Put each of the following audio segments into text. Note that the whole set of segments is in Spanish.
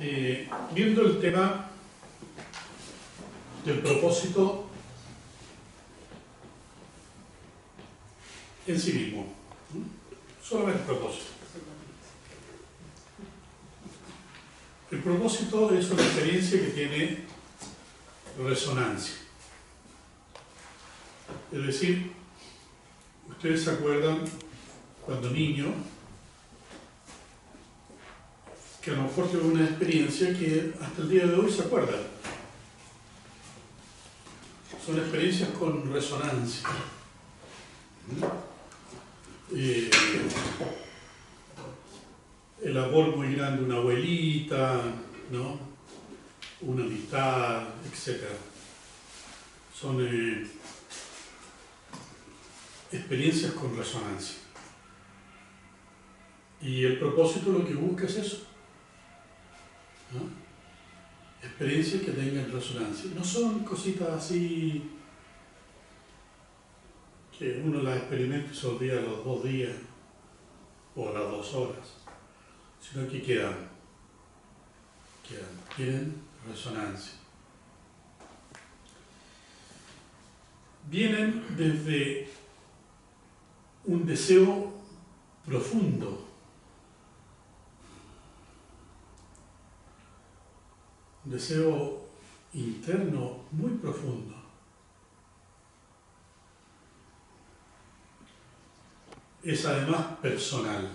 Viendo el tema del propósito en sí mismo, solamente el propósito. El propósito es una experiencia que tiene resonancia. Es decir, ustedes se acuerdan cuando niño que a lo mejor tuve una experiencia que hasta el día de hoy se acuerdan. Son experiencias con resonancia. El amor muy grande de una abuelita, ¿no? Una amistad, etc. Son experiencias con resonancia. Y el propósito lo que busca es eso, ¿no? Experiencias que tengan resonancia. No son cositas así que uno las experimenta y se olvida a los 2 días o a las 2 horas, sino que tienen resonancia. Vienen desde un deseo profundo, un deseo interno muy profundo. Es además personal.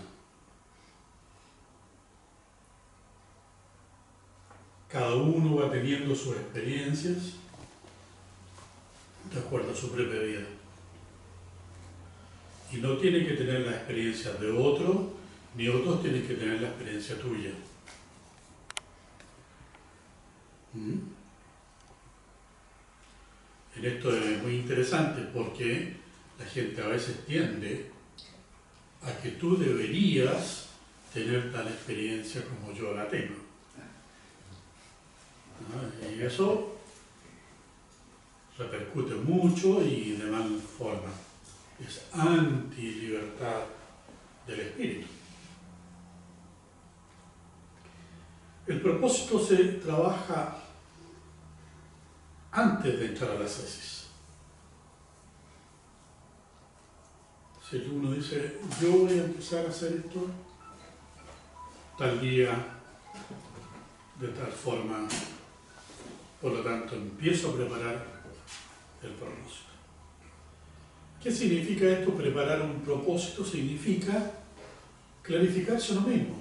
Cada uno va teniendo sus experiencias de acuerdo a su propia vida. Y no tiene que tener la experiencia de otro, ni otros tienen que tener la experiencia tuya. En esto es muy interesante porque la gente a veces tiende a que tú deberías tener tal experiencia como yo la tengo. Y eso repercute mucho y de mal forma. Es anti-libertad del espíritu. El propósito se trabaja antes de entrar a la ascesis. Si uno dice, yo voy a empezar a hacer esto tal día, de tal forma, por lo tanto empiezo a preparar el propósito. ¿Qué significa esto? Preparar un propósito significa clarificarse uno mismo.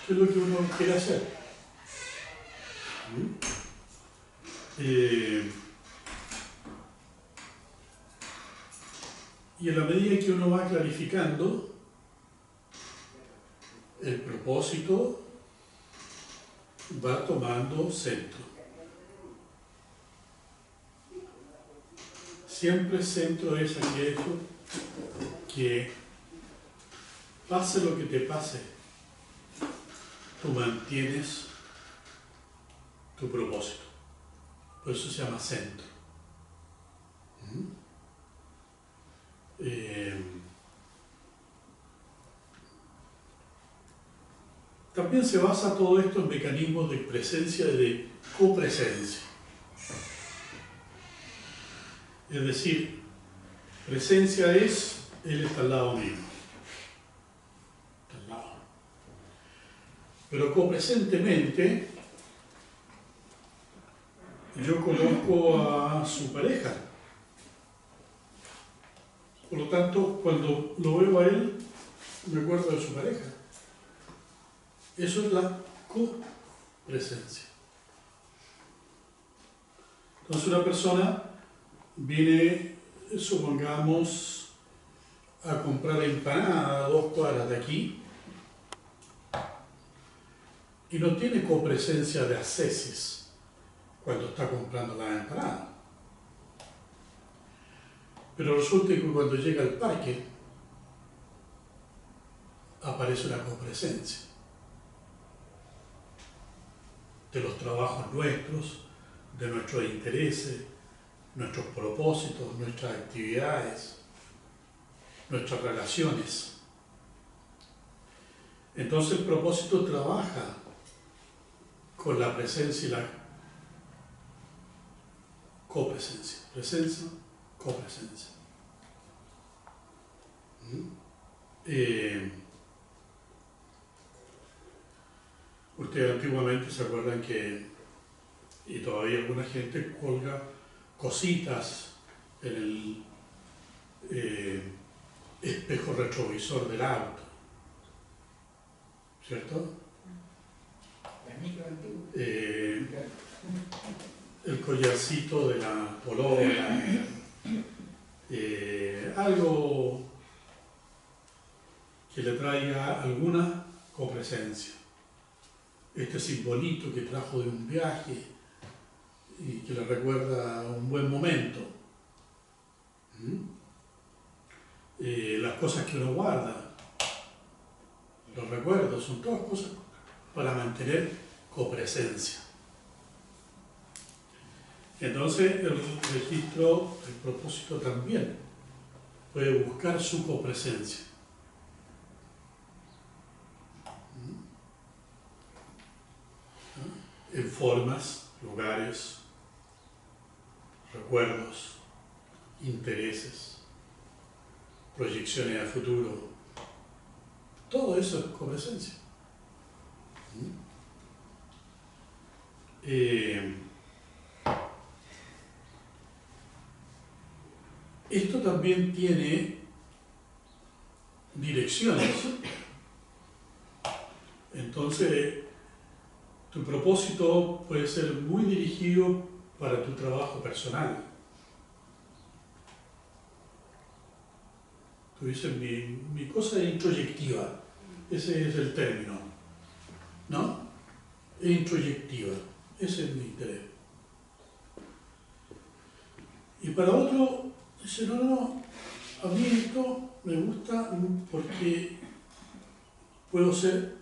¿Qué es lo que uno quiere hacer? Y a la medida que uno va clarificando, el propósito va tomando centro. Siempre centro es aquello que, pase lo que te pase, tú mantienes tu propósito. Por eso se llama centro. También se basa todo esto en mecanismos de presencia y de copresencia. Es decir, presencia es, él está al lado mío. Está al lado. Pero copresentemente, yo conozco a su pareja. Por lo tanto, cuando lo veo a él, me acuerdo de su pareja. Eso es la copresencia. Entonces una persona viene, supongamos, a comprar empanada a 2 cuadras de aquí y no tiene copresencia de ascesis cuando está comprando la empanada. Pero resulta que cuando llega al parque aparece una copresencia de los trabajos nuestros, de nuestros intereses, nuestros propósitos, nuestras actividades, nuestras relaciones. Entonces el propósito trabaja con la presencia y la copresencia. Presencia, copresencia. Ustedes antiguamente se acuerdan que, y todavía alguna gente colga cositas en el espejo retrovisor del auto, ¿cierto? El collarcito de la polola, algo que le traiga alguna copresencia. Este simbolito que trajo de un viaje y que le recuerda un buen momento. Las cosas que uno guarda, los recuerdos, son todas cosas para mantener copresencia. Entonces el registro, el propósito también puede buscar su copresencia. En formas, lugares, recuerdos, intereses, proyecciones a futuro. Todo eso es copresencia. Esto también tiene direcciones. Entonces, tu propósito puede ser muy dirigido para tu trabajo personal. Tú dices, mi cosa es introyectiva. Ese es el término, ¿no? Es introyectiva. Ese es mi interés. Y para otro, dice, no, a mí esto me gusta porque puedo ser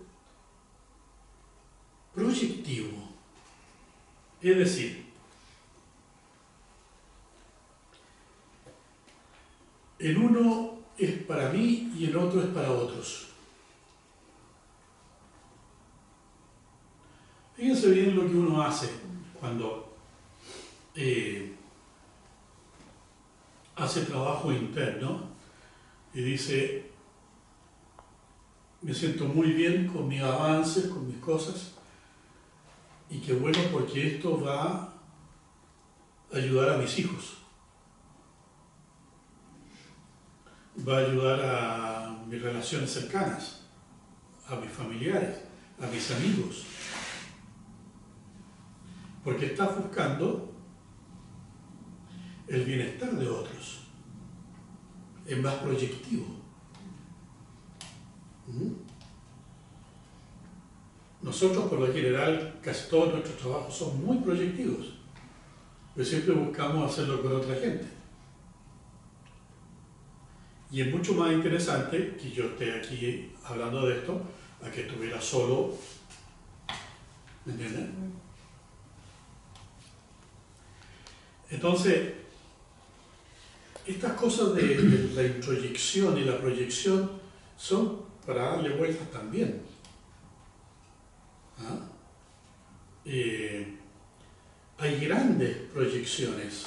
proyectivo. Es decir, en uno es para mí y en otro es para otros. Fíjense bien lo que uno hace cuando hace trabajo interno y dice, me siento muy bien con mis avances, con mis cosas, y qué bueno porque esto va a ayudar a mis hijos, va a ayudar a mis relaciones cercanas, a mis familiares, a mis amigos, porque estás buscando el bienestar de otros, es más proyectivo. Nosotros, por lo general, casi todos nuestros trabajos son muy proyectivos, pero siempre buscamos hacerlo con otra gente. Y es mucho más interesante que yo esté aquí hablando de esto, a que estuviera solo, ¿me entienden? Entonces, estas cosas de la introyección y la proyección son para darle vueltas también. Hay grandes proyecciones.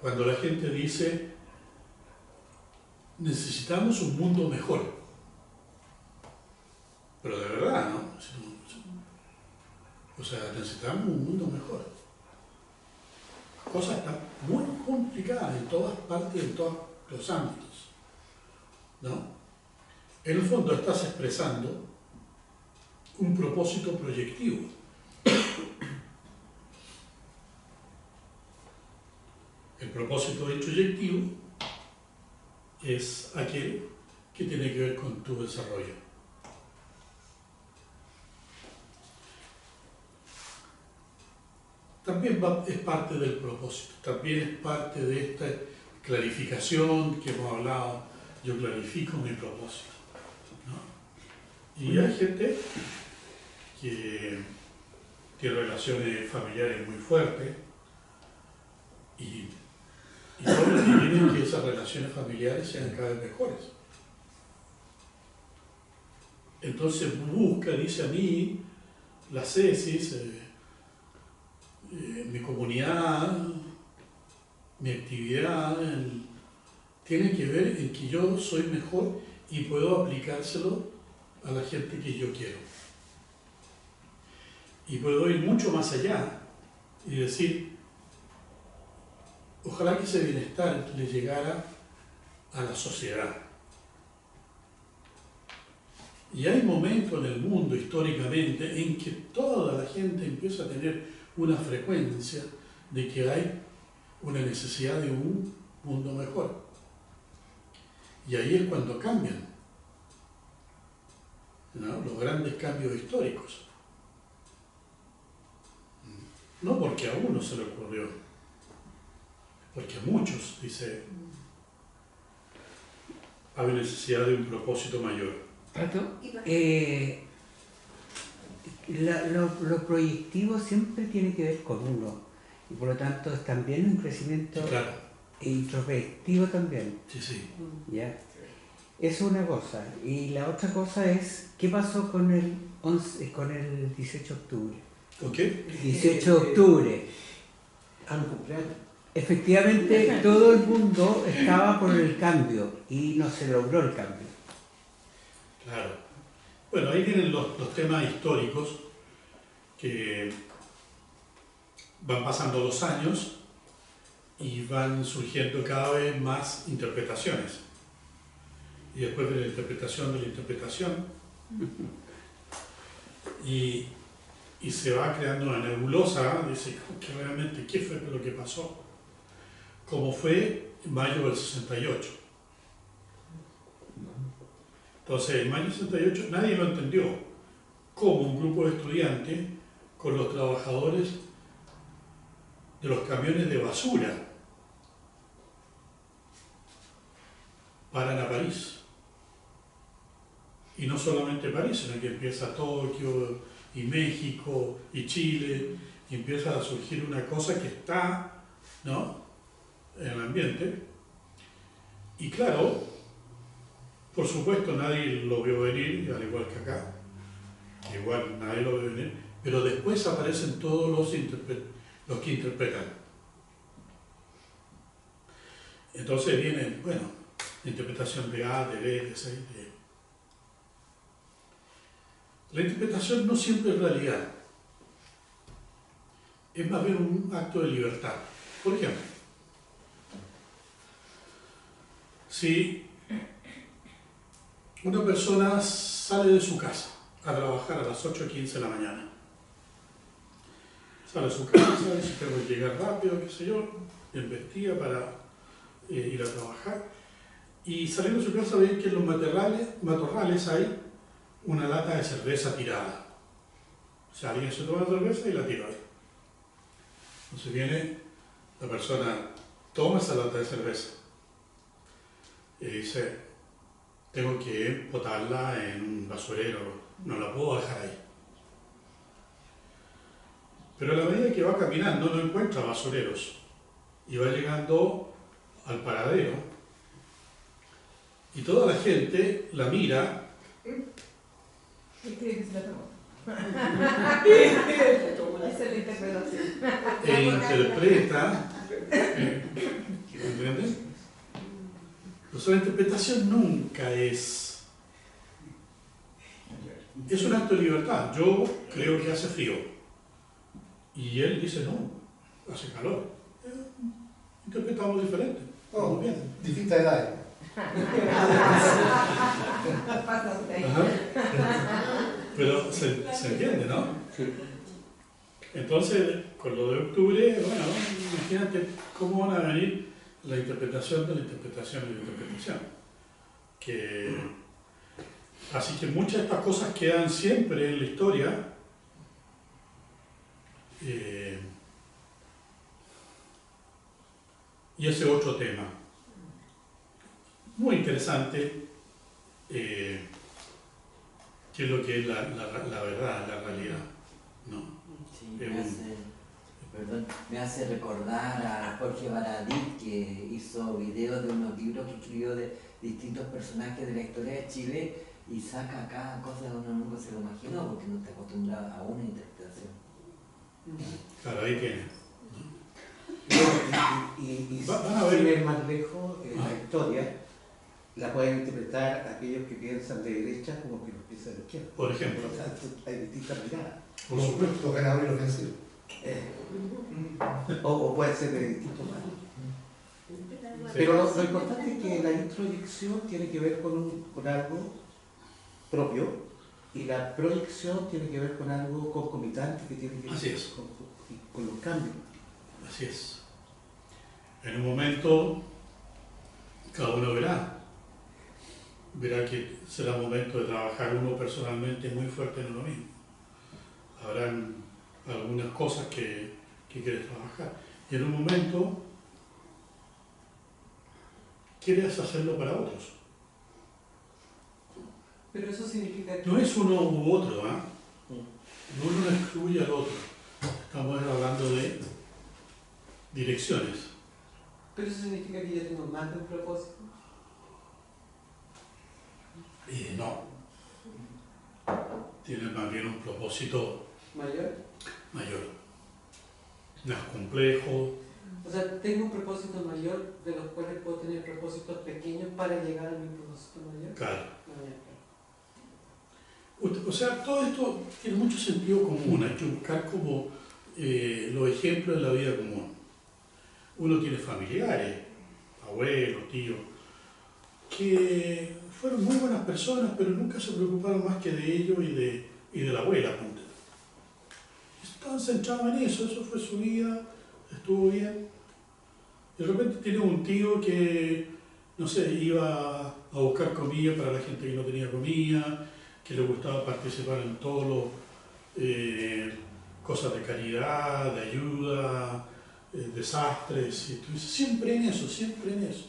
Cuando la gente dice, necesitamos un mundo mejor. Pero de verdad, ¿no? O sea, necesitamos un mundo mejor. Cosas están muy complicadas en todas partes, en todos los ámbitos, ¿no? En el fondo estás expresando un propósito proyectivo. El propósito introyectivo es aquel que tiene que ver con tu desarrollo. También es parte del propósito, también es parte de esta clarificación que hemos hablado. Yo clarifico mi propósito, ¿no? Y hay gente que tiene relaciones familiares muy fuertes y todo lo que quieren es que esas relaciones familiares sean cada vez mejores. Entonces busca, dice a mí, las CESIS, mi comunidad, mi actividad, tiene que ver en que yo soy mejor y puedo aplicárselo a la gente que yo quiero. Y puedo ir mucho más allá y decir, ojalá que ese bienestar le llegara a la sociedad. Y hay momentos en el mundo históricamente en que toda la gente empieza a tener una frecuencia de que hay una necesidad de un mundo mejor. Y ahí es cuando cambian, ¿no?, los grandes cambios históricos. No porque a uno se le ocurrió, porque a muchos, dice, hay necesidad de un propósito mayor. Lo proyectivo siempre tiene que ver con uno, y por lo tanto es también un crecimiento, Sí, claro. Introspectivo también. Sí, sí. ¿Ya? Eso es una cosa. Y la otra cosa es, ¿qué pasó con el 18 de octubre? ¿Con qué? 18 de octubre. Efectivamente, todo el mundo estaba por el cambio y no se logró el cambio. Claro. Bueno, ahí vienen los temas históricos que van pasando los años y van surgiendo cada vez más interpretaciones. Y después de la interpretación de la interpretación. Y se va creando una nebulosa, dice, que realmente, ¿qué fue lo que pasó? Como fue en mayo del 68. Entonces, en mayo del 68 nadie lo entendió, cómo un grupo de estudiantes con los trabajadores de los camiones de basura paran a París. Y no solamente París, sino que empieza Tokio y México y Chile, y empieza a surgir una cosa que está, ¿no?, en el ambiente. Y claro, por supuesto nadie lo vio venir, al igual que acá, igual nadie lo vio venir, pero después aparecen todos los que interpretan. Entonces viene, bueno, la interpretación de A, de B, de C, de E. La interpretación no siempre es realidad, es más bien un acto de libertad. Por ejemplo, si una persona sale de su casa a trabajar a las 8:15 de la mañana, sale a su casa, dice, tengo que llegar rápido, qué sé yo, bien vestida para ir a trabajar, y saliendo de su casa ve que en los matorrales hay una lata de cerveza tirada. O sea, alguien se toma la cerveza y la tira ahí. Entonces viene la persona, toma esa lata de cerveza y dice, tengo que botarla en un basurero, no la puedo dejar ahí. Pero a la medida que va caminando no encuentra basureros y va llegando al paradero y toda la gente la mira ¿Y cree que se la tomó? Esa es la interpretación. e interpreta, ¿entiendes? Pues la interpretación nunca es un acto de libertad. Yo creo que hace frío y él dice no, hace calor. Interpretamos diferente. Oh, Muy bien. distinta edad. Pero se entiende, ¿no? Sí. Entonces, con lo de octubre, bueno, imagínate cómo van a venir la interpretación de la interpretación de la interpretación. Así que muchas de estas cosas quedan siempre en la historia. Y ese otro tema. Muy interesante. ¿Qué es lo que es la verdad, la realidad? ¿No? Sí, me hace recordar a Jorge Baradit, que hizo videos de unos libros que escribió de distintos personajes de la historia de Chile, y saca cada cosa que uno nunca se lo imaginó porque no está acostumbrado a una interpretación. Claro, ahí tiene. Y Van a ver. sin ir más lejos, la historia la pueden interpretar aquellos que piensan de derecha como que los piensan de izquierda. Por ejemplo. Por lo tanto, hay distintas miradas. Por supuesto. Los ganadores y los vencidos. O puede ser de distintos lados. Pero lo importante es que la introyección tiene que ver con algo propio y la proyección tiene que ver con algo concomitante que tiene que Así ver es. con los cambios. Así es. En un momento, cada uno verá que será momento de trabajar uno personalmente muy fuerte en uno mismo. Habrán algunas cosas que quieres trabajar. Y en un momento, quieres hacerlo para otros. Pero eso significa que... No es uno u otro, ¿ah? Uno no excluye al otro. Estamos hablando de direcciones. Pero eso significa que yo tengo más de un propósito. Y no. Tiene más bien un propósito ¿Mayor? mayor, más complejo. O sea, tengo un propósito mayor de los cuales puedo tener propósitos pequeños para llegar a mi propósito mayor. Claro. No, ya, O sea, todo esto tiene mucho sentido común. Hay que buscar como los ejemplos en la vida común. Uno tiene familiares, abuelos, tíos, que fueron muy buenas personas, pero nunca se preocuparon más que de ellos y de la abuela. Punto. Estaban centrados en eso fue su vida, estuvo bien. De repente tiene un tío que, no sé, iba a buscar comida para la gente que no tenía comida, que le gustaba participar en todos los cosas de caridad, de ayuda, desastres, y tú dices, siempre en eso, siempre en eso.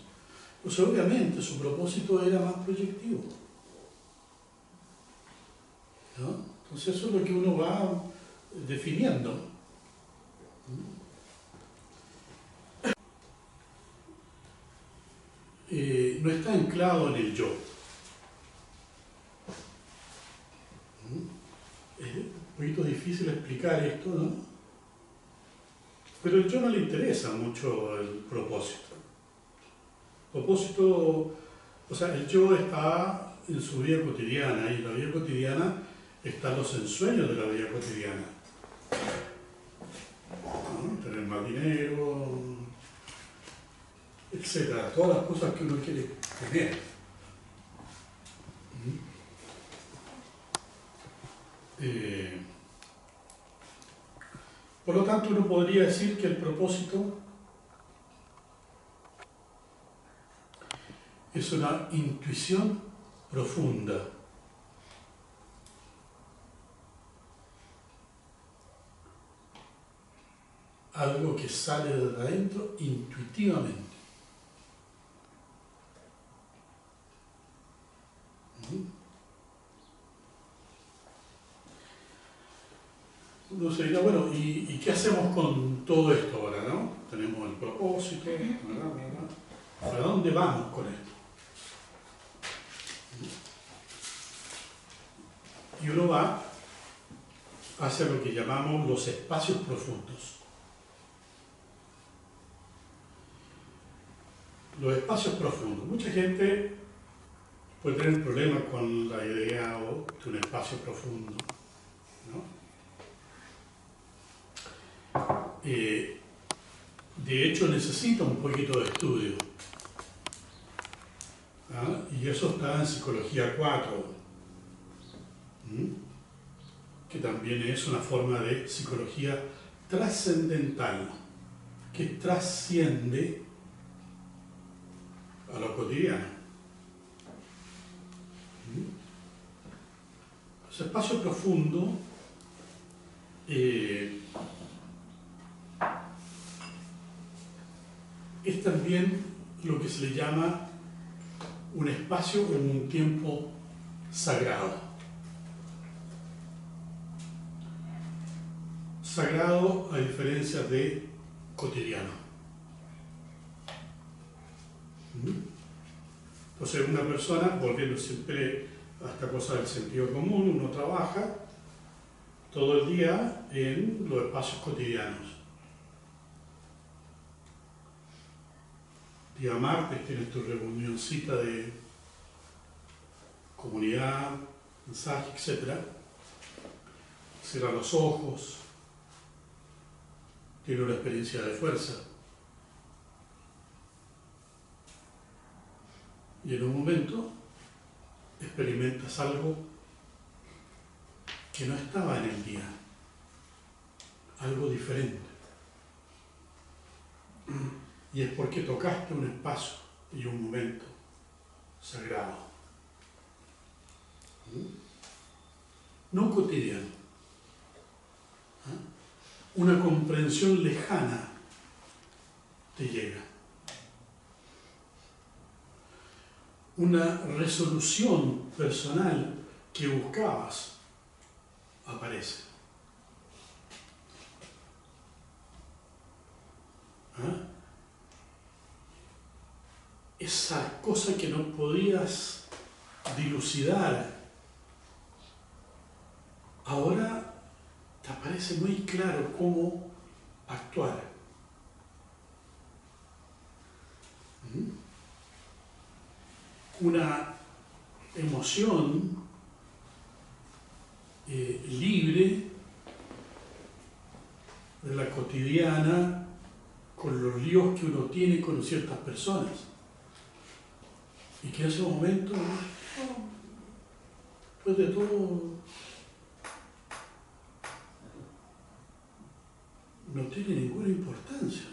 Pues obviamente su propósito era más proyectivo, ¿no? Entonces eso es lo que uno va definiendo. No está anclado en el yo. Es un poquito difícil explicar esto, ¿no? Pero el yo no le interesa mucho el propósito. Propósito, o sea, el yo está en su vida cotidiana y en la vida cotidiana están los ensueños de la vida cotidiana. ¿No? Tener más dinero, etcétera, todas las cosas que uno quiere tener. Por lo tanto, uno podría decir que el propósito es una intuición profunda. Algo que sale de adentro intuitivamente. Uno se dirá, bueno, ¿y qué hacemos con todo esto ahora, no? Tenemos el propósito, ¿verdad? ¿Para dónde vamos con esto? Y uno va hacia lo que llamamos los espacios profundos. Los espacios profundos. Mucha gente puede tener problemas con la idea de un espacio profundo, ¿no? De hecho, necesita un poquito de estudio. ¿Ah? Y eso está en Psicología 4, que también es una forma de psicología trascendental, que trasciende a lo cotidiano. Ese espacio profundo es también lo que se le llama un espacio o un tiempo sagrado. Sagrado a diferencia de cotidiano. Entonces una persona, volviendo siempre hasta cosas del sentido común. Uno trabaja todo el día en los espacios cotidianos. Día martes tienes tu reunioncita de comunidad, mensaje, etc. Cierra los ojos, tiene una experiencia de fuerza. Y en un momento experimentas algo que no estaba en el día, algo diferente. Y es porque tocaste un espacio y un momento sagrado. No cotidiano. Una comprensión lejana te llega. Una resolución personal que buscabas aparece. Esa cosa que no podías dilucidar, ahora te aparece muy claro cómo actuar. Una emoción libre de la cotidiana, con los líos que uno tiene con ciertas personas. Y que en ese momento, después de todo, no tiene ninguna importancia.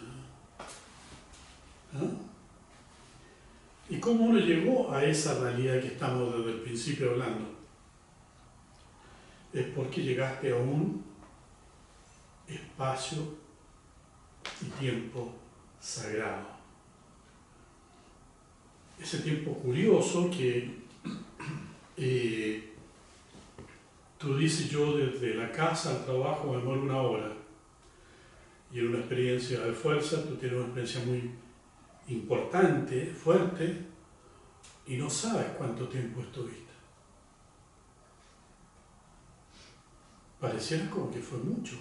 ¿Y cómo uno llegó a esa realidad que estamos desde el principio hablando? Es porque llegaste a un espacio y tiempo sagrado. Ese tiempo curioso que tú dices, yo desde la casa al trabajo me demoro 1 hora, y en una experiencia de fuerza tú tienes una experiencia muy importante, fuerte, y no sabes cuánto tiempo estuviste. Pareciera como que fue mucho,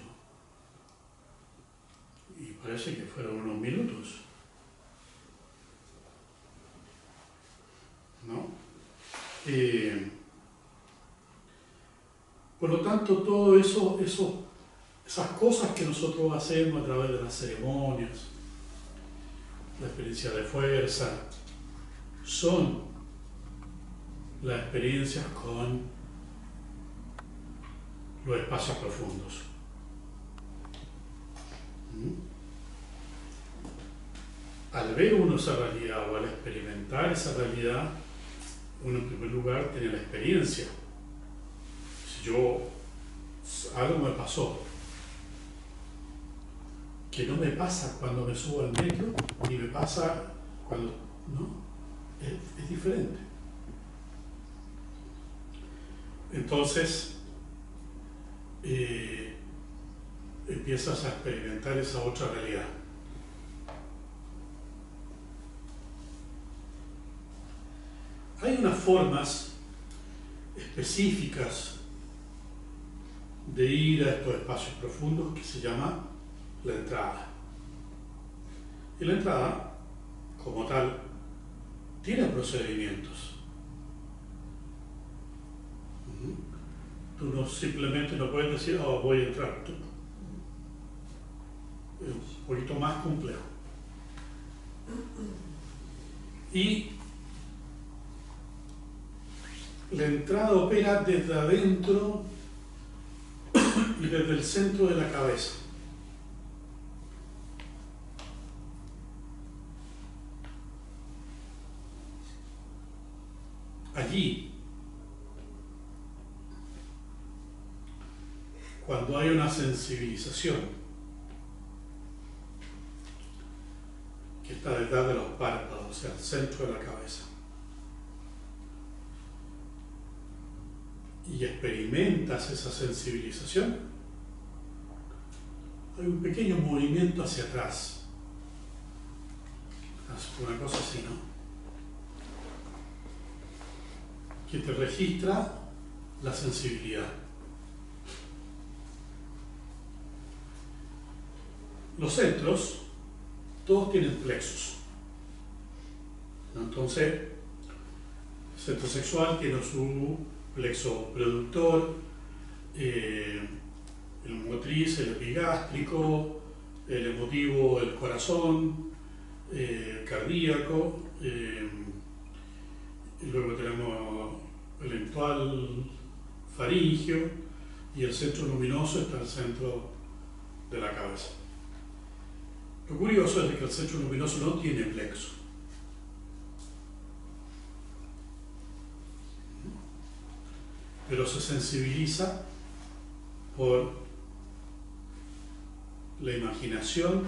y parece que fueron unos minutos, ¿no? Por lo tanto, todo esas cosas que nosotros hacemos a través de las ceremonias, la experiencia de fuerza, son las experiencias con los espacios profundos. Al ver uno esa realidad o al experimentar esa realidad, uno en primer lugar tiene la experiencia. Si algo me pasó, que no me pasa cuando me subo al metro, ni me pasa cuando, ¿no? Es diferente. Entonces, empiezas a experimentar esa otra realidad. Hay unas formas específicas de ir a estos espacios profundos que se llama la entrada. Y la entrada, como tal, tiene procedimientos. Tú no simplemente no puedes decir, oh, voy a entrar. Es un poquito más complejo. Y la entrada opera desde adentro y desde el centro de la cabeza. Allí, cuando hay una sensibilización que está detrás de los párpados, o sea, el centro de la cabeza, y experimentas esa sensibilización, hay un pequeño movimiento hacia atrás, una cosa así, ¿no? que te registra la sensibilidad. Los centros, todos tienen plexos, ¿no? Entonces, el centro sexual tiene su plexo productor, el motriz, el epigástrico, el emotivo, el corazón, el cardíaco, y luego tenemos el eventual faringio, y el centro luminoso está al centro de la cabeza. Lo curioso es que el centro luminoso no tiene plexo. Pero se sensibiliza por la imaginación,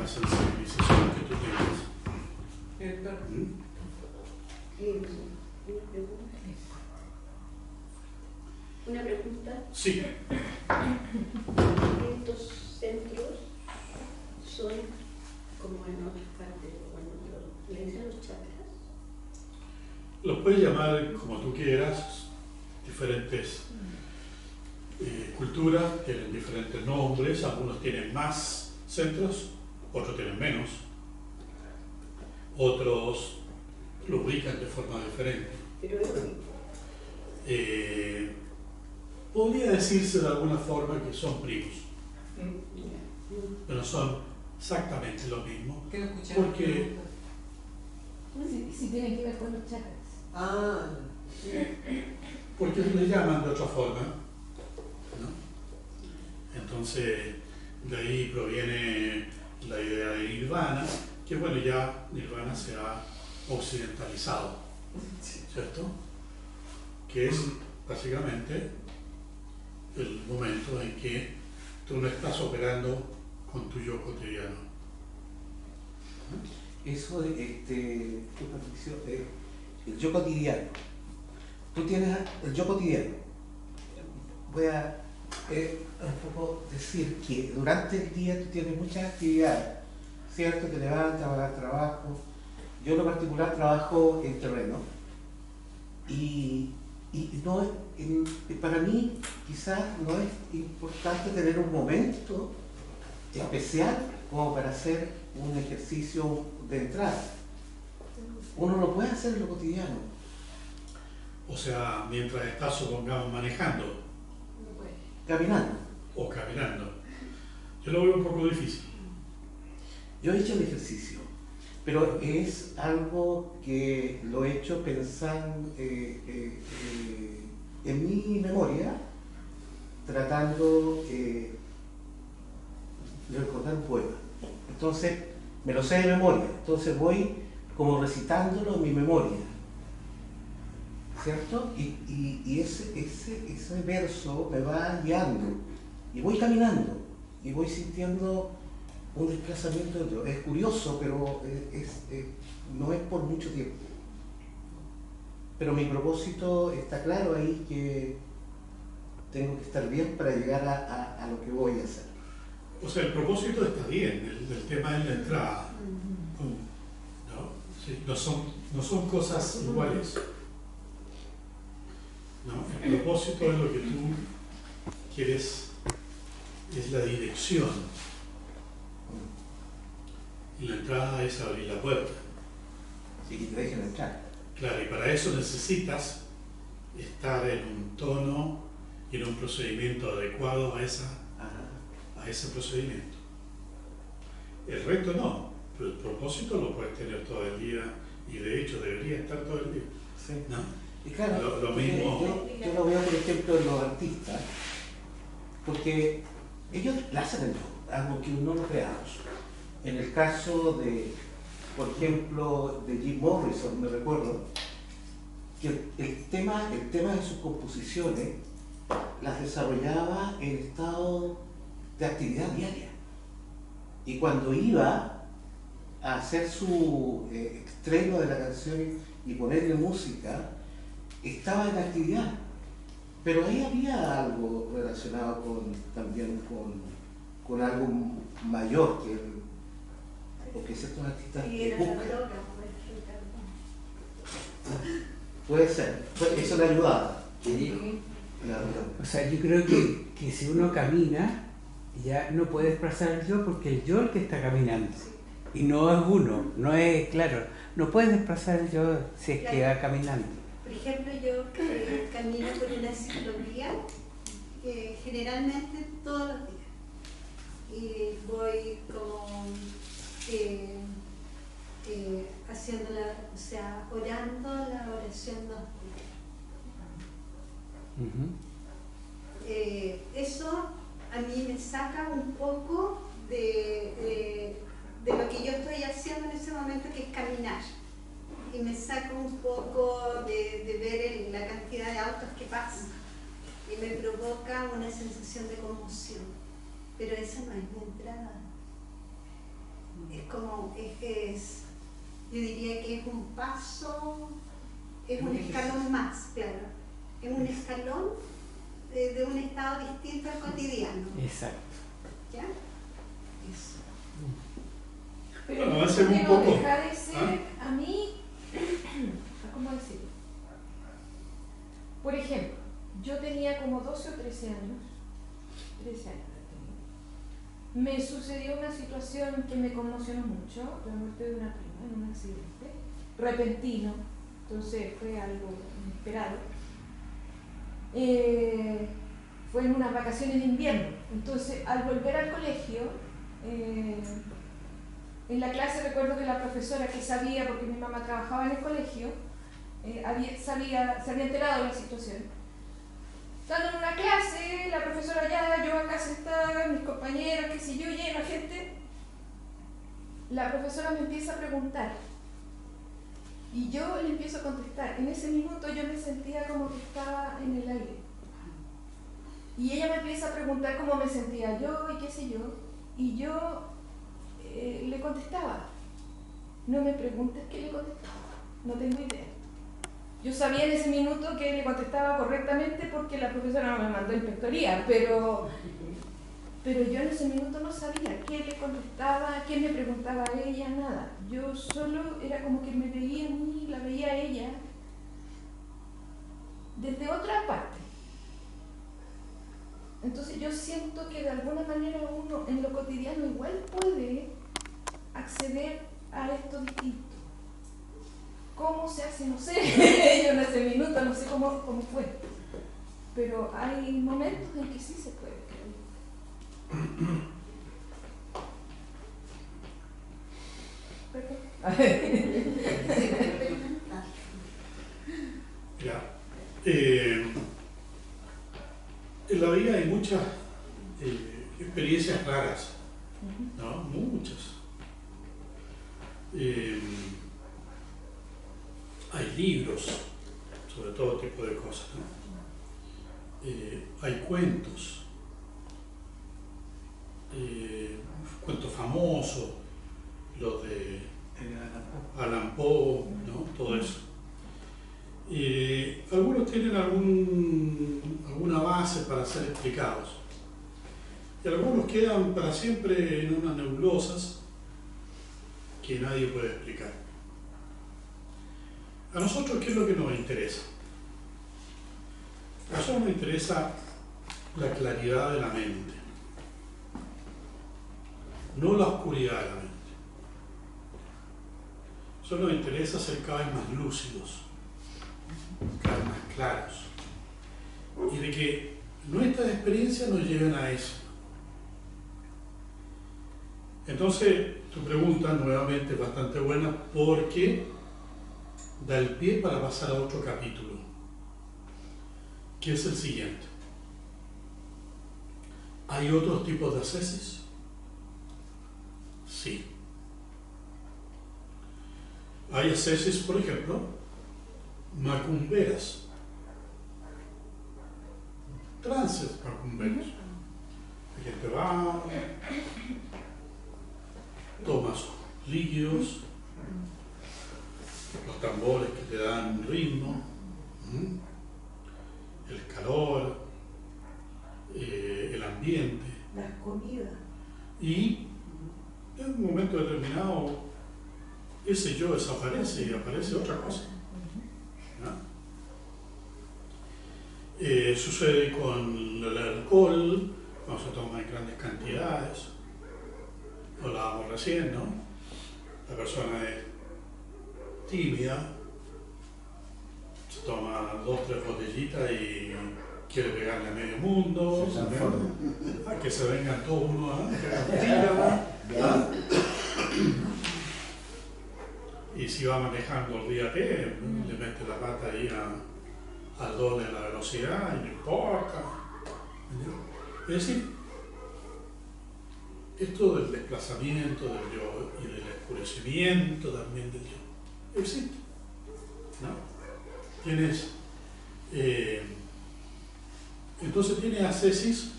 la sensibilización que tú tengas. Una pregunta. Sí. Estos centros son como en otras partes, ¿le dicen los chakras? Los puedes llamar como tú quieras, diferentes culturas tienen diferentes nombres, algunos tienen más centros, otros tienen menos, otros lo ubican de forma diferente. Pero es lo mismo. Podría decirse de alguna forma que son primos, pero son exactamente lo mismo. ¿Qué lo escuché? Porque- No sé si tienen que ver con los chakras. Ah, Porque le llaman de otra forma, ¿no? Entonces, de ahí proviene la idea de nirvana, que bueno, ya nirvana se ha occidentalizado, ¿cierto? Que es básicamente el momento en que tú no estás operando con tu yo cotidiano. Eso de Patricio, el yo cotidiano. Tú tienes el yo cotidiano. Voy a un poco decir que durante el día tú tienes muchas actividades, ¿cierto? Te levantas, vas al trabajo. Yo en lo particular trabajo en terreno y no para mí quizás no es importante tener un momento especial como para hacer un ejercicio de entrada. Uno lo puede hacer en lo cotidiano. O sea, mientras estás, supongamos, manejando Caminando. o caminando. Yo lo veo un poco difícil. Yo he hecho el ejercicio, pero es algo que lo he hecho pensando en mi memoria, tratando de recordar un poema. Entonces, me lo sé de memoria, entonces voy como recitándolo en mi memoria, ¿cierto? Y ese verso me va guiando, y voy caminando, y voy sintiendo un desplazamiento de otro. Es curioso, pero no es por mucho tiempo. Pero mi propósito está claro ahí, que tengo que estar bien para llegar a lo que voy a hacer. O sea, el propósito está bien, el tema es la entrada, ¿no? Sí, no son cosas iguales, ¿no? El propósito es lo que tú quieres, es la dirección, y la entrada es abrir la puerta. Sí, que te dejen entrar. Claro, y para eso necesitas estar en un tono y en un procedimiento adecuado a ese procedimiento. El resto no, pero el propósito lo puedes tener todo el día, y de hecho debería estar todo el día, Sí. ¿no? Y claro, Lo mismo. yo lo veo, por ejemplo, en los artistas, porque ellos hacen algo que no lo creamos. En el caso de, por ejemplo, de Jim Morrison, me recuerdo que el tema de sus composiciones las desarrollaba en estado de actividad diaria. Y cuando iba a hacer su estreno de la canción y ponerle música, estaba en actividad. Pero ahí había algo relacionado también con algo mayor que ciertos artistas Y era la buscan. droga, pues, Ricardo. Puede ser. Eso le ayudaba. ¿Qué dijo? O sea, yo creo que si uno camina, ya no puede desplazar el yo porque el yo es el que está caminando. Y no es uno, no es, claro, no puedes desplazar el yo si es que va caminando. Por ejemplo, yo camino por una ciclovía generalmente todos los días. Y voy como haciendo o sea, orando la oración nocturna. Eso a mí me saca un poco de lo que yo estoy haciendo en ese momento, que es caminar. Y me saca un poco de ver la cantidad de autos que pasan. Y me provoca una sensación de conmoción. Pero esa no es mi entrada. Es como, yo diría que es un paso, es un escalón más, claro. Es un escalón de un estado distinto al cotidiano. Exacto. ¿Ya? Eso. Pero Bueno, no, hace un no poco. deja de ser, a mí, ¿cómo decirlo? Por ejemplo, yo tenía como 12 o 13 años, 13 años tenía. Me sucedió una situación que me conmocionó mucho, la muerte de una prima en un accidente, repentino, entonces fue algo inesperado. Fue en unas vacaciones de invierno, entonces al volver al colegio, en la clase recuerdo que la profesora, que sabía, porque mi mamá trabajaba en el colegio, se había enterado de la situación. Estando en una clase, la profesora ya, yo acá sentada, mis compañeros, qué sé yo, llena gente, la profesora me empieza a preguntar y yo le empiezo a contestar. En ese minuto yo me sentía como que estaba en el aire y ella me empieza a preguntar cómo me sentía yo y qué sé yo, y yo le contestaba. No me preguntes qué le contestaba, no tengo idea. Yo sabía en ese minuto que le contestaba correctamente porque la profesora no me mandó inspectoría, pero yo en ese minuto no sabía qué le contestaba, qué me preguntaba a ella, nada. Yo solo era como que me veía a mí, la veía a ella desde otra parte. Entonces yo siento que de alguna manera uno en lo cotidiano igual puede acceder a esto distinto. ¿Cómo se hace? No sé. Yo en ese minuto no sé cómo fue. Pero hay momentos en que sí se puede, Mira, en la vida hay muchas experiencias raras, ¿no? Muchas. Hay libros sobre todo tipo de cosas, ¿no? Hay cuentos, cuentos famosos, los de Allan Poe, ¿no? Todo eso. Algunos tienen alguna base para ser explicados y algunos quedan para siempre en unas nebulosas que nadie puede explicar. A nosotros, ¿qué es lo que nos interesa? A nosotros nos interesa la claridad de la mente, no la oscuridad de la mente. A nosotros nos interesa ser cada vez más lúcidos, cada vez más claros, y de que nuestras experiencias nos lleven a eso. Entonces, tu pregunta nuevamente es bastante buena porque da el pie para pasar a otro capítulo, que es el siguiente. ¿Hay otros tipos de ascesis? Sí. Hay ascesis, por ejemplo, macumberas, trances macumberos. La gente va, toma sus líquidos, los tambores que te dan ritmo, el calor, el ambiente. Las comidas. Y en un momento determinado ese yo desaparece y aparece otra cosa, ¿no? Sucede con el alcohol, cuando se toma en grandes cantidades. Lo hablábamos recién, ¿no? La persona es tímida, se toma 2 o 3 botellitas y quiere pegarle a medio mundo, a que se vengan todos uno a tira, y si va manejando, olvídate, le mete la pata ahí al doble de la velocidad y no importa. Es decir, esto del desplazamiento del yo y del oscurecimiento también del yo existe, ¿no? Tienes, entonces tienes ascesis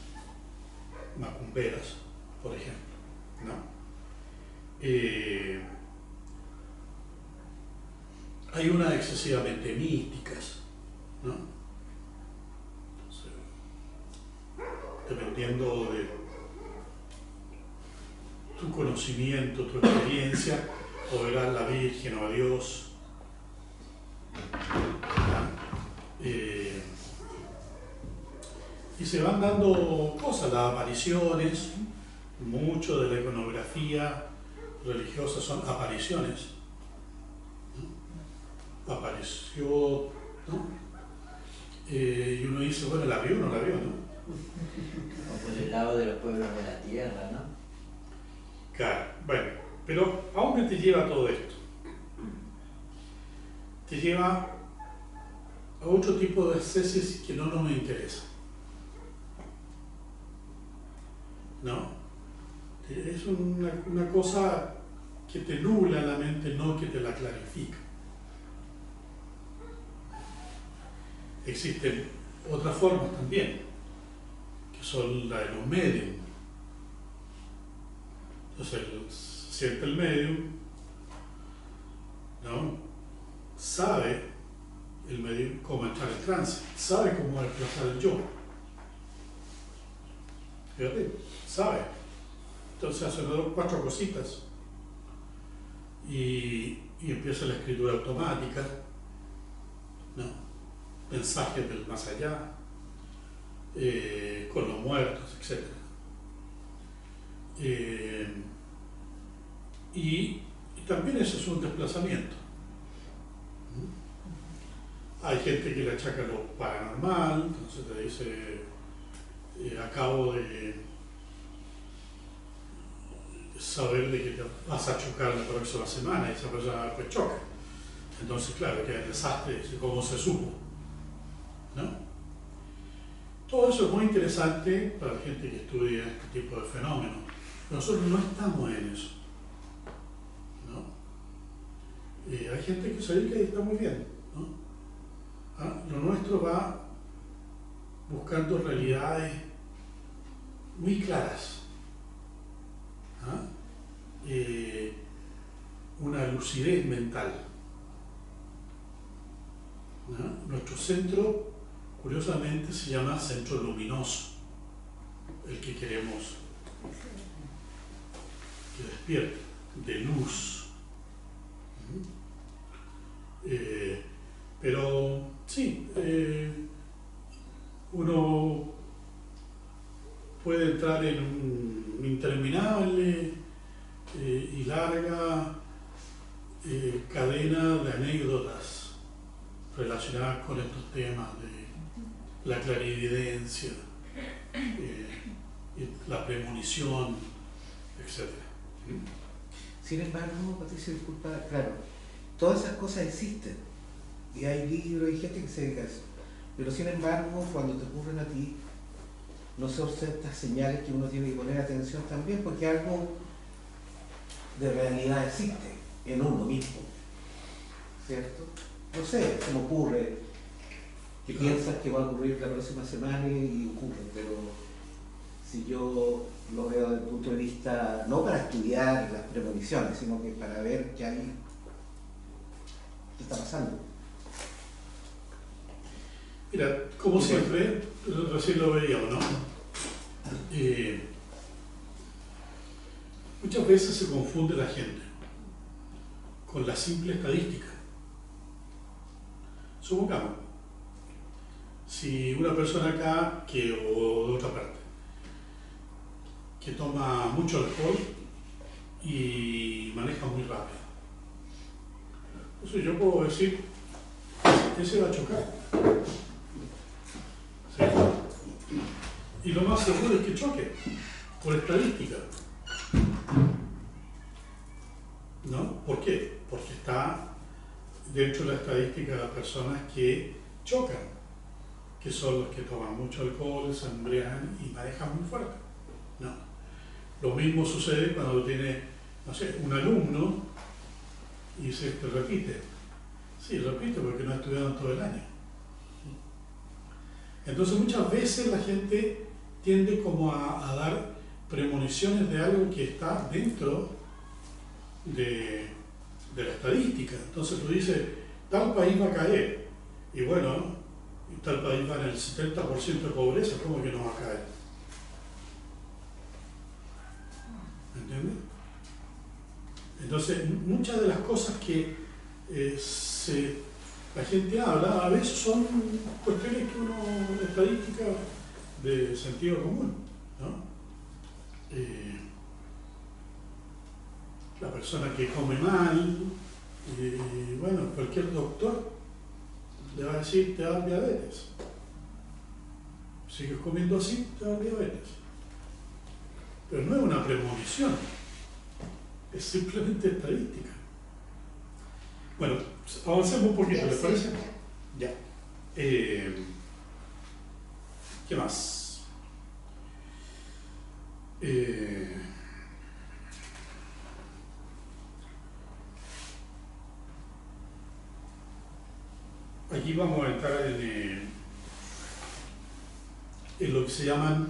macumberas, por ejemplo, ¿no? Hay unas excesivamente místicas, ¿no? Entonces, dependiendo de tu conocimiento, tu experiencia, o verás a la Virgen o a Dios. Y se van dando cosas, las apariciones, mucho de la iconografía religiosa son apariciones, ¿no? Apareció, ¿no? Y uno dice, bueno, la vio o no la vio, ¿no? O por el lado de los pueblos de la tierra, ¿no? Claro, bueno, pero ¿a dónde te lleva todo esto? Te lleva a otro tipo de ascesis que no nos interesa, ¿no? Es una cosa que te nubla la mente, no que te la clarifica. Existen otras formas también, que son la de los medium. Entonces, siente el medium, ¿no? Sabe el medium cómo entrar en trance, sabe cómo desplazar el yo. Fíjate, sabe. Entonces hace 2 o 4 cositas y empieza la escritura automática, ¿no? Mensajes del más allá, con los muertos, etc. Y también eso es un desplazamiento. Hay gente que le achaca lo paranormal, entonces te dice, acabo de saber de que te vas a chocar la próxima semana, y esa persona pues choca. Entonces, claro, queda el desastre, cómo se supo, ¿no? Todo eso es muy interesante para la gente que estudia este tipo de fenómenos. Nosotros no estamos en eso, ¿no? Hay gente que se dedica y está muy bien, ¿no? Lo nuestro va buscando realidades muy claras, una lucidez mental, ¿no? Nuestro centro, curiosamente, se llama centro luminoso, el que queremos que despierte, de luz. Pero sí, uno puede entrar en un interminable y larga cadena de anécdotas relacionadas con estos temas de la clarividencia, la premonición, etc. Sin embargo, Patricio, disculpa, claro, todas esas cosas existen y hay libros y gente que se dedica a eso, pero sin embargo, cuando te ocurren a ti, no son ciertas señales que uno tiene que poner atención también, porque algo de realidad existe en uno mismo, ¿cierto? No sé, se me ocurre que piensas que va a ocurrir la próxima semana y ocurre, pero si yo lo veo desde el punto de vista, no para estudiar las premoniciones, sino que para ver qué hay, qué está pasando. Mira, como siempre, recién lo veíamos, ¿no? Muchas veces se confunde la gente con la simple estadística. Supongamos, si una persona acá o de otra parte que toma mucho alcohol y maneja muy rápido, entonces yo puedo decir, ese va a chocar. ¿Sí? Y lo más seguro es que choque, por estadística. ¿No? ¿Por qué? Porque está dentro de la estadística personas que chocan, que son los que toman mucho alcohol, se embriagan y manejan muy fuerte. No. Lo mismo sucede cuando tiene, no sé, un alumno y se te repite. Sí, repite porque no estudiaron todo el año. Entonces muchas veces la gente tiende como a dar premoniciones de algo que está dentro de la estadística. Entonces tú dices, tal país va a caer, y bueno, tal país va en el 70% de pobreza, ¿cómo que no va a caer? ¿Entiendes? Entonces, muchas de las cosas que la gente habla, a veces son cuestiones que uno, estadísticas de sentido común, ¿no? La persona que come mal, bueno, cualquier doctor le va a decir, te da diabetes. Sigues comiendo así, te da diabetes. Pero no es una premonición, es simplemente estadística. Bueno, avancemos un poquito, ¿les parece? Ya. ¿Qué más? Aquí vamos a entrar en lo que se llaman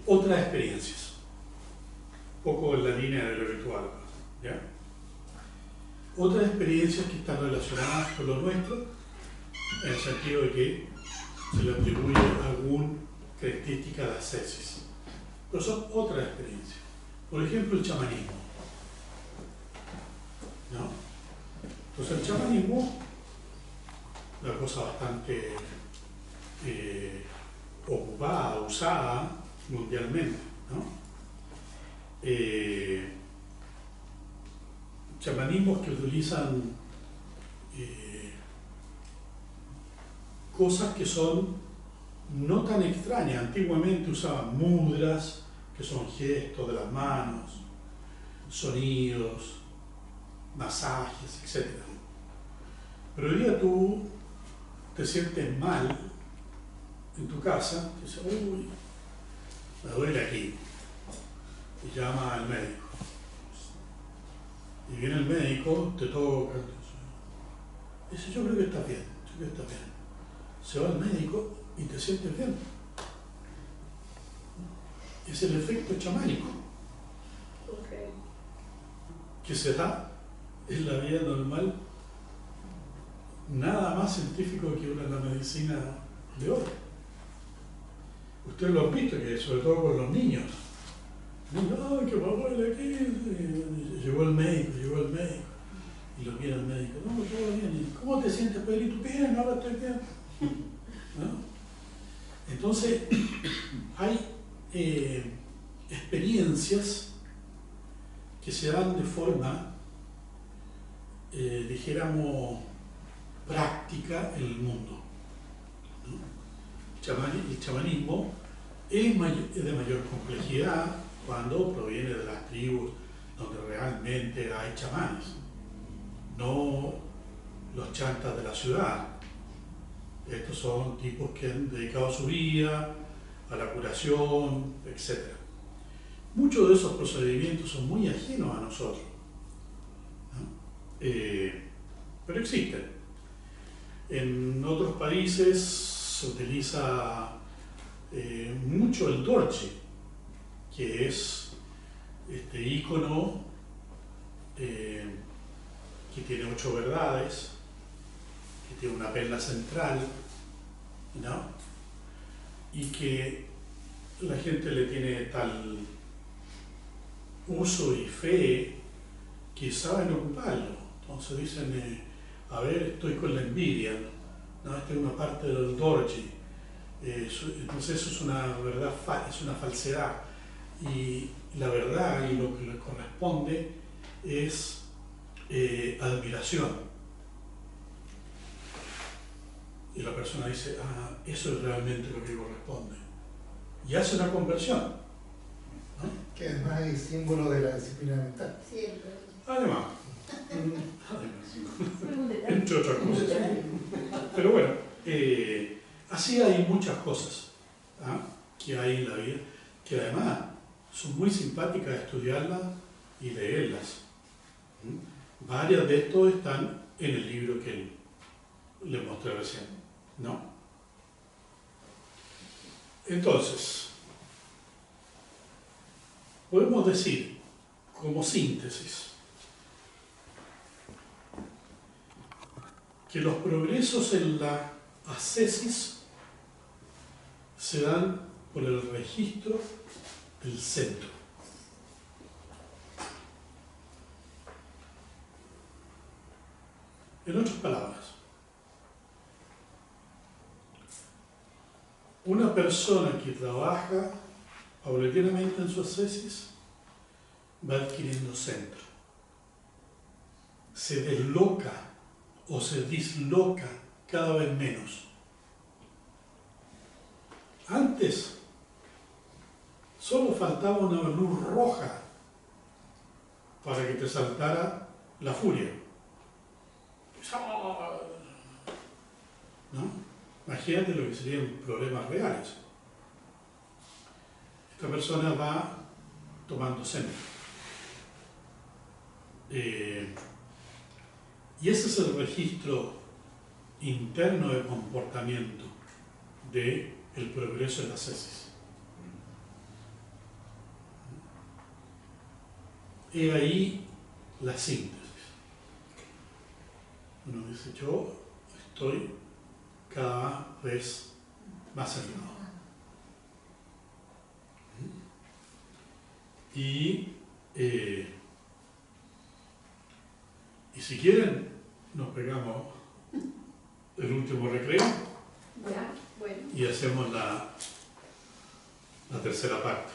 otras experiencias, un poco en la línea de lo virtual, ¿ya? Otras experiencias que están relacionadas con lo nuestro, en el sentido de que se le atribuye alguna característica de ascesis. Pero son otras experiencias. Por ejemplo, el chamanismo, ¿no? Entonces el chamanismo, una cosa bastante ocupada, usada mundialmente, ¿no? Chamanismos que utilizan cosas que son no tan extrañas. Antiguamente usaban mudras, que son gestos de las manos, sonidos, masajes, etc. Pero hoy día tú te sientes mal en tu casa, te dices, uy, me duele aquí, y llama al médico. Y viene el médico, te toca, dice, yo creo que estás bien, yo creo que estás bien. Se va al médico y te sientes bien. Es el efecto chamánico que se da en la vida normal, nada más científico que la medicina de hoy. Ustedes lo han visto, que sobre todo con los niños. No, que papá de aquí, llegó el médico, y lo mira el médico, no, todo bien, ¿cómo te sientes, Pedrito? Bien, ahora estoy bien. ¿No? Entonces, hay experiencias que se dan de forma, dijéramos, práctica en el mundo, ¿no? El chamanismo es de mayor complejidad cuando proviene de las tribus donde realmente hay chamanes, no los chantas de la ciudad. Estos son tipos que han dedicado su vida a la curación, etc. Muchos de esos procedimientos son muy ajenos a nosotros, ¿no? Pero existen. En otros países se utiliza mucho el dorje, que es este ícono que tiene 8 verdades, que tiene una perla central, ¿no? Y que la gente le tiene tal uso y fe que saben ocuparlo. Entonces dicen, a ver, estoy con la envidia, no, esta es una parte del Dorji. Entonces eso es una verdad, es una falsedad. Y la verdad y lo que le corresponde es admiración. Y la persona dice, ah, eso es realmente lo que corresponde. Y hace una conversión, ¿no? Que además es símbolo de la disciplina mental. Además, entre otras cosas. Pero bueno, así hay muchas cosas, ¿ah?, que hay en la vida, que además son muy simpáticas estudiarlas y leerlas. Varias de estos están en el libro que les mostré recién, ¿no? Entonces, podemos decir, como síntesis, que los progresos en la ascesis se dan por el registro del centro. En otras palabras, una persona que trabaja paulatinamente en su ascesis va adquiriendo centro. Se desloca o se disloca cada vez menos. Antes solo faltaba una luz roja para que te saltara la furia. ¿No? Imagínate lo que serían problemas reales. Esta persona va tomando centro. Y ese es el registro interno de comportamiento del progreso en la ascesis. He ahí la síntesis. Uno dice, yo estoy cada vez más elevado. Y si quieren, nos pegamos el último recreo y hacemos la tercera parte.